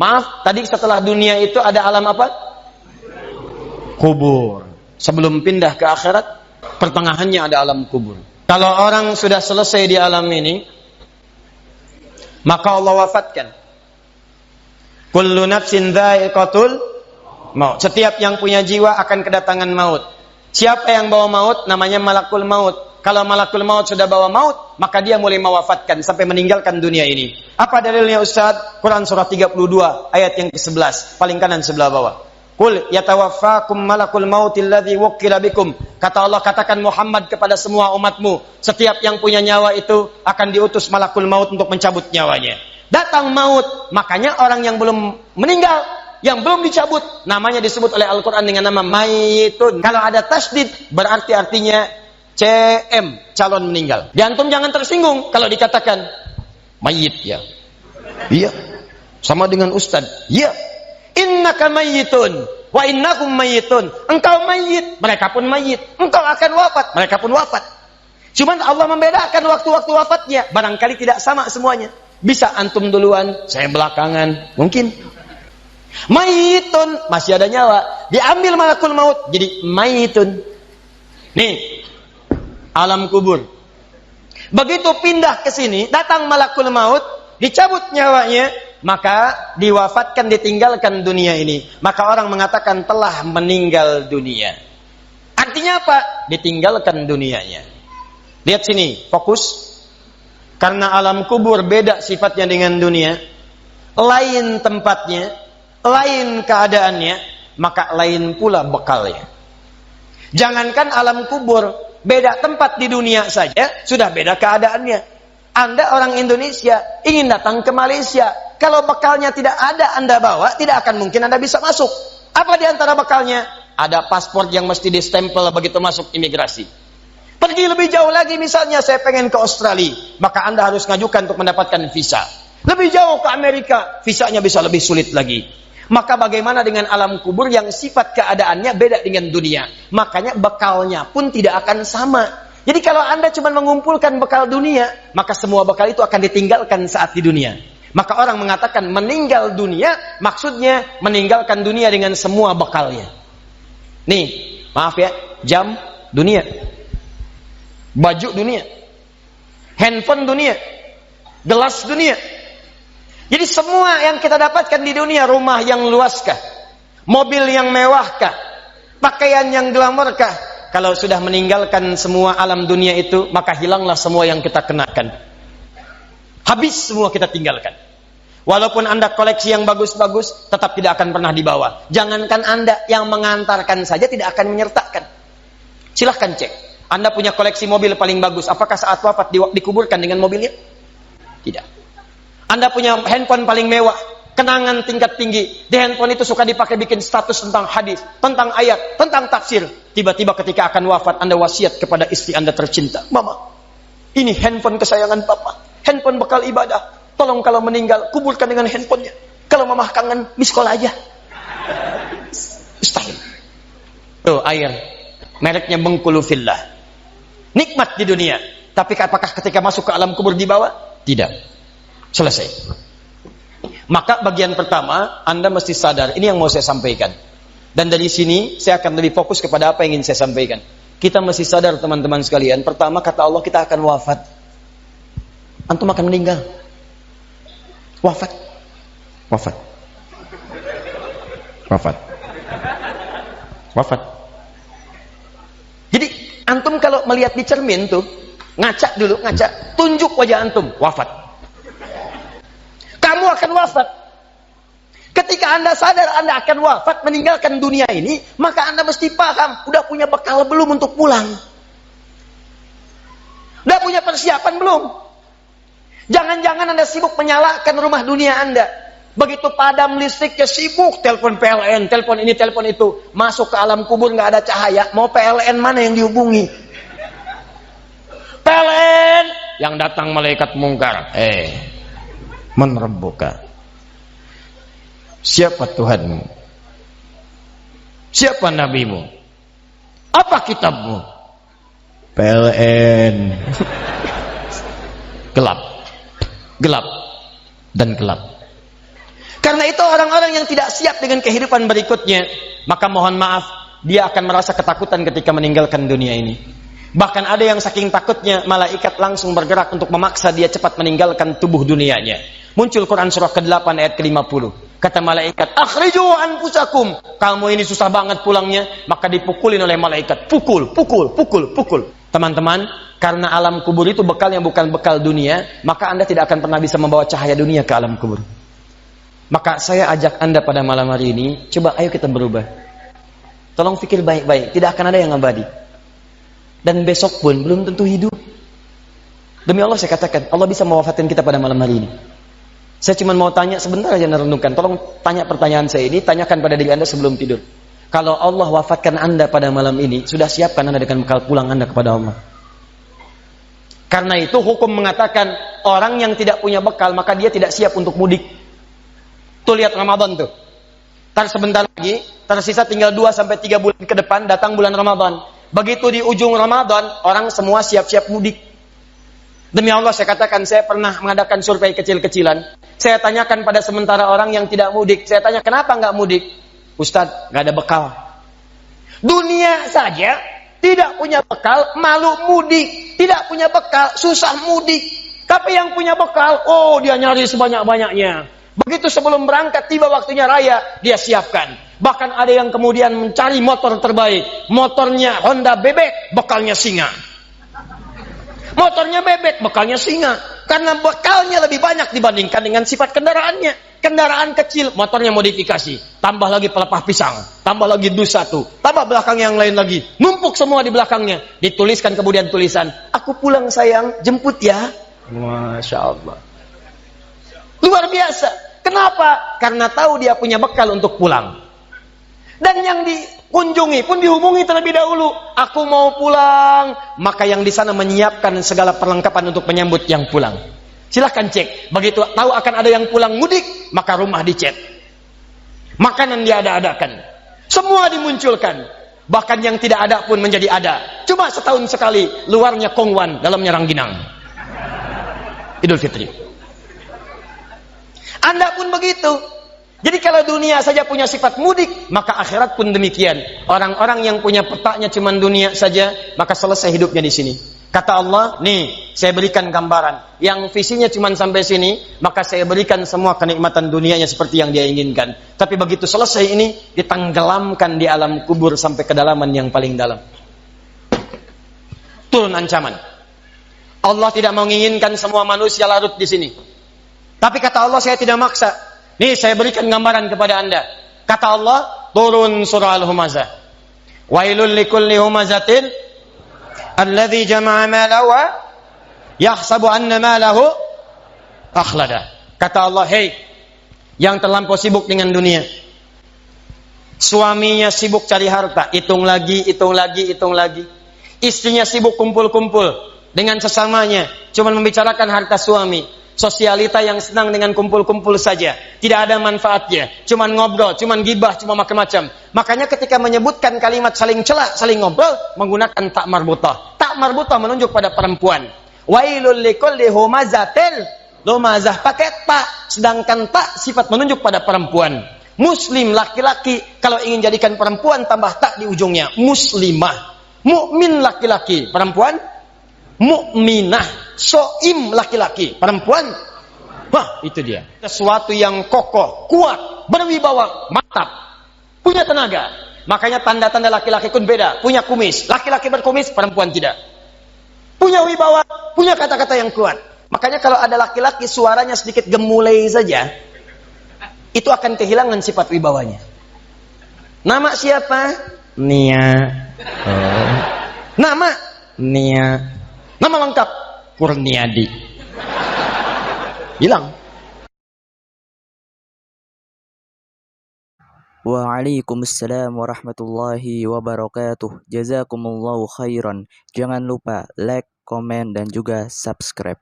Maaf, tadi setelah dunia itu ada alam apa? Kubur. Sebelum pindah ke akhirat, pertengahannya ada alam kubur. Kalau orang sudah selesai di alam ini, maka Allah wafatkan. Kullu nafsin dha'iqatul maut. Setiap yang punya jiwa akan kedatangan maut. Siapa yang bawa maut? Namanya malakul maut. Kalau malakul maut sudah bawa maut, maka dia mulai mewafatkan sampai meninggalkan dunia ini. Apa dalilnya Ustaz? Quran surah 32 ayat yang ke-11, paling kanan sebelah bawah. Qul yatawaffakum malakul mautil ladzi wukkila bikum. Kata Allah, katakan Muhammad kepada semua umatmu, setiap yang punya nyawa itu akan diutus malakul maut untuk mencabut nyawanya. Datang maut, makanya orang yang belum meninggal, yang belum dicabut, namanya disebut oleh Al-Quran dengan nama mayitun. Kalau ada tasdid, berarti artinya CM, calon meninggal. Di antum jangan tersinggung kalau dikatakan mayit ya. Iya. Sama dengan ustaz. Iya. Innaka mayyitun wa innakum mayyitun. Engkau mayit, mereka pun mayit. Engkau akan wafat, mereka pun wafat. Cuman Allah membedakan waktu-waktu wafatnya. Barangkali tidak sama semuanya. Bisa antum duluan, saya belakangan, mungkin. Mayitun, masih ada nyawa, diambil malakul maut jadi mayitun. Nih, alam kubur. Begitu pindah ke sini, datang malakul maut, dicabut nyawanya, maka diwafatkan, ditinggalkan dunia ini. Maka orang mengatakan telah meninggal dunia. Artinya apa? Ditinggalkan dunianya. Lihat sini, fokus. Karena alam kubur beda sifatnya dengan dunia, lain tempatnya, lain keadaannya, maka lain pula bekalnya. Jangankan alam kubur, beda tempat di dunia saja sudah beda keadaannya. Anda orang Indonesia ingin datang ke Malaysia, kalau bekalnya tidak ada Anda bawa, tidak akan mungkin Anda bisa masuk. Apa di antara bekalnya? Ada paspor yang mesti distempel begitu masuk imigrasi. Pergi lebih jauh lagi, misalnya saya pengen ke Australia, maka Anda harus ngajukan untuk mendapatkan visa. Lebih jauh ke Amerika, visanya bisa lebih sulit lagi. Maka bagaimana dengan alam kubur yang sifat keadaannya beda dengan dunia? Makanya bekalnya pun tidak akan sama. Jadi kalau Anda cuma mengumpulkan bekal dunia, maka semua bekal itu akan ditinggalkan saat di dunia. Maka orang mengatakan meninggal dunia, maksudnya meninggalkan dunia dengan semua bekalnya. Nih, maaf ya, jam dunia, baju dunia, handphone dunia, gelas dunia. Jadi semua yang kita dapatkan di dunia, rumah yang luaskah, mobil yang mewahkah, pakaian yang glamorkah, kalau sudah meninggalkan semua alam dunia itu, maka hilanglah semua yang kita kenakan. Habis semua kita tinggalkan. Walaupun Anda koleksi yang bagus-bagus, tetap tidak akan pernah dibawa. Jangankan Anda, yang mengantarkan saja tidak akan menyertakan. Silahkan cek. Anda punya koleksi mobil paling bagus, apakah saat wafat dikuburkan dengan mobilnya? Tidak. Anda punya handphone paling mewah, kenangan tingkat tinggi. Di handphone itu suka dipakai bikin status tentang hadis, tentang ayat, tentang tafsir. Tiba-tiba ketika akan wafat, Anda wasiat kepada istri Anda tercinta. Mama, ini handphone kesayangan Papa, handphone bekal ibadah. Tolong kalau meninggal, kuburkan dengan handphonenya. Kalau Mama kangen, miss call aja. Mustahil. Tuh air, mereknya Bengkulu Fillah. Nikmat di dunia. Tapi apakah ketika masuk ke alam kubur dibawa? Tidak. Selesai. Maka bagian pertama, Anda mesti sadar, ini yang mau saya sampaikan. Dan dari sini saya akan lebih fokus kepada apa yang ingin saya sampaikan. Kita mesti sadar teman-teman sekalian. Pertama, kata Allah, kita akan wafat. Antum akan meninggal. Wafat. Wafat. Wafat. Wafat. Jadi antum kalau melihat di cermin tuh, ngaca dulu, ngaca, tunjuk wajah antum, wafat. Kamu akan wafat. Ketika Anda sadar Anda akan wafat, meninggalkan dunia ini, maka Anda mesti paham, udah punya bekal belum untuk pulang? Udah punya persiapan belum? Jangan-jangan Anda sibuk menyalakan rumah dunia Anda. Begitu padam listriknya, sibuk telepon PLN, telepon ini, telepon itu. Masuk ke alam kubur nggak ada cahaya, mau PLN mana yang dihubungi? PLN yang datang malaikat mungkar. Man rabbuka? Siapa Tuhanmu? Siapa nabimu? Apa kitabmu? PLN. Gelap. Gelap dan gelap. Karena itu orang-orang yang tidak siap dengan kehidupan berikutnya, maka mohon maaf, dia akan merasa ketakutan ketika meninggalkan dunia ini. Bahkan ada yang saking takutnya, malaikat langsung bergerak untuk memaksa dia cepat meninggalkan tubuh dunianya. Muncul Quran surah ke-8 ayat ke-50. Kata malaikat, akhriju anfusakum. Kamu ini susah banget pulangnya. Maka dipukulin oleh malaikat. Pukul, pukul, pukul, pukul. Teman-teman, karena alam kubur itu bekalnya bukan bekal dunia, maka Anda tidak akan pernah bisa membawa cahaya dunia ke alam kubur. Maka saya ajak Anda pada malam hari ini, coba ayo kita berubah. Tolong pikir baik-baik, tidak akan ada yang abadi. Dan besok pun belum tentu hidup. Demi Allah saya katakan, Allah bisa mewafatkan kita pada malam hari ini. Saya cuma mau tanya sebentar aja merenungkan. Tolong tanya pertanyaan saya ini, tanyakan pada diri Anda sebelum tidur. Kalau Allah wafatkan Anda pada malam ini, sudah siapkan Anda dengan bekal pulang Anda kepada Allah. Karena itu hukum mengatakan orang yang tidak punya bekal maka dia tidak siap untuk mudik. Tuh lihat Ramadan tuh. Ntar sebentar lagi, tersisa tinggal 2-3 bulan ke depan, datang bulan Ramadan. Begitu di ujung Ramadan, orang semua siap-siap mudik. Demi Allah saya katakan, saya pernah mengadakan survei kecil-kecilan. Saya tanyakan pada sementara orang yang tidak mudik. Saya tanya, kenapa nggak mudik? Ustadz, nggak ada bekal. Dunia saja tidak punya bekal, malu mudik. Tidak punya bekal, susah mudik. Tapi yang punya bekal, oh dia nyari sebanyak-banyaknya. Begitu sebelum berangkat, tiba waktunya raya, dia siapkan. Bahkan ada yang kemudian mencari motor terbaik. Motornya Honda bebek, bekalnya singa. Motornya bebek, bekalnya singa. Karena bekalnya lebih banyak dibandingkan dengan sifat kendaraannya. Kendaraan kecil, motornya modifikasi. Tambah lagi pelepah pisang. Tambah lagi dus 1. Tambah belakang yang lain lagi. Numpuk semua di belakangnya. Dituliskan kemudian tulisan, aku pulang sayang, jemput ya. Masya Allah. Luar biasa. Kenapa? Karena tahu dia punya bekal untuk pulang. Dan yang dikunjungi pun dihubungi terlebih dahulu. Aku mau pulang. Maka yang di sana menyiapkan segala perlengkapan untuk menyambut yang pulang. Silahkan cek. Begitu tahu akan ada yang pulang mudik, maka rumah dicet. Makanan diada-adakan. Semua dimunculkan. Bahkan yang tidak ada pun menjadi ada. Cuma setahun sekali. Luarnya kongwan, dalamnya rangginang. Idul Fitri. Anda pun begitu. Jadi kalau dunia saja punya sifat mudik, maka akhirat pun demikian. Orang-orang yang punya petaknya cuma dunia saja, maka selesai hidupnya di sini. Kata Allah, nih, saya berikan gambaran. Yang visinya cuma sampai sini, maka saya berikan semua kenikmatan dunianya seperti yang dia inginkan. Tapi begitu selesai ini, ditenggelamkan di alam kubur sampai kedalaman yang paling dalam. Turun ancaman. Allah tidak menginginkan semua manusia larut di sini. Tapi kata Allah, saya tidak maksa. Nih saya berikan gambaran kepada Anda. Kata Allah, turun surah Al-Humazah. Wailul likulli humazatin alladzi jama'a malahu wa yahsabu anna malahu akhlada. Kata Allah, hei yang terlampau sibuk dengan dunia. Suaminya sibuk cari harta, hitung lagi, hitung lagi, hitung lagi. Istrinya sibuk kumpul-kumpul dengan sesamanya, cuma membicarakan harta suami. Sosialita yang senang dengan kumpul-kumpul saja. Tidak ada manfaatnya. Cuman ngobrol, cuman gibah, cuma macam-macam. Makanya ketika menyebutkan kalimat saling celak, saling ngobrol, menggunakan tak marbutah. Tak marbutah menunjuk pada perempuan. Wailul likulli humazatil lumazah, pakai tak. Sedangkan tak sifat menunjuk pada perempuan. Muslim laki-laki, kalau ingin jadikan perempuan tambah tak di ujungnya. Muslimah. Mukmin laki-laki, perempuan mukminah. Soim laki-laki, perempuan. Wah, itu dia. Sesuatu yang kokoh, kuat, berwibawa, mantap, punya tenaga. Makanya tanda-tanda laki-laki pun beda. Punya kumis, laki-laki berkumis, perempuan tidak. Punya wibawa, punya kata-kata yang kuat. Makanya kalau ada laki-laki suaranya sedikit gemulai saja, itu akan kehilangan sifat wibawanya. Nama siapa? Nia. Oh. Nama? Nia. Nama lengkap? Kurniadi. Hilang. Waalaikumsalam warahmatullahi wabarakatuh. Jazakumullahu khairan. Jangan lupa like, komen, dan juga subscribe.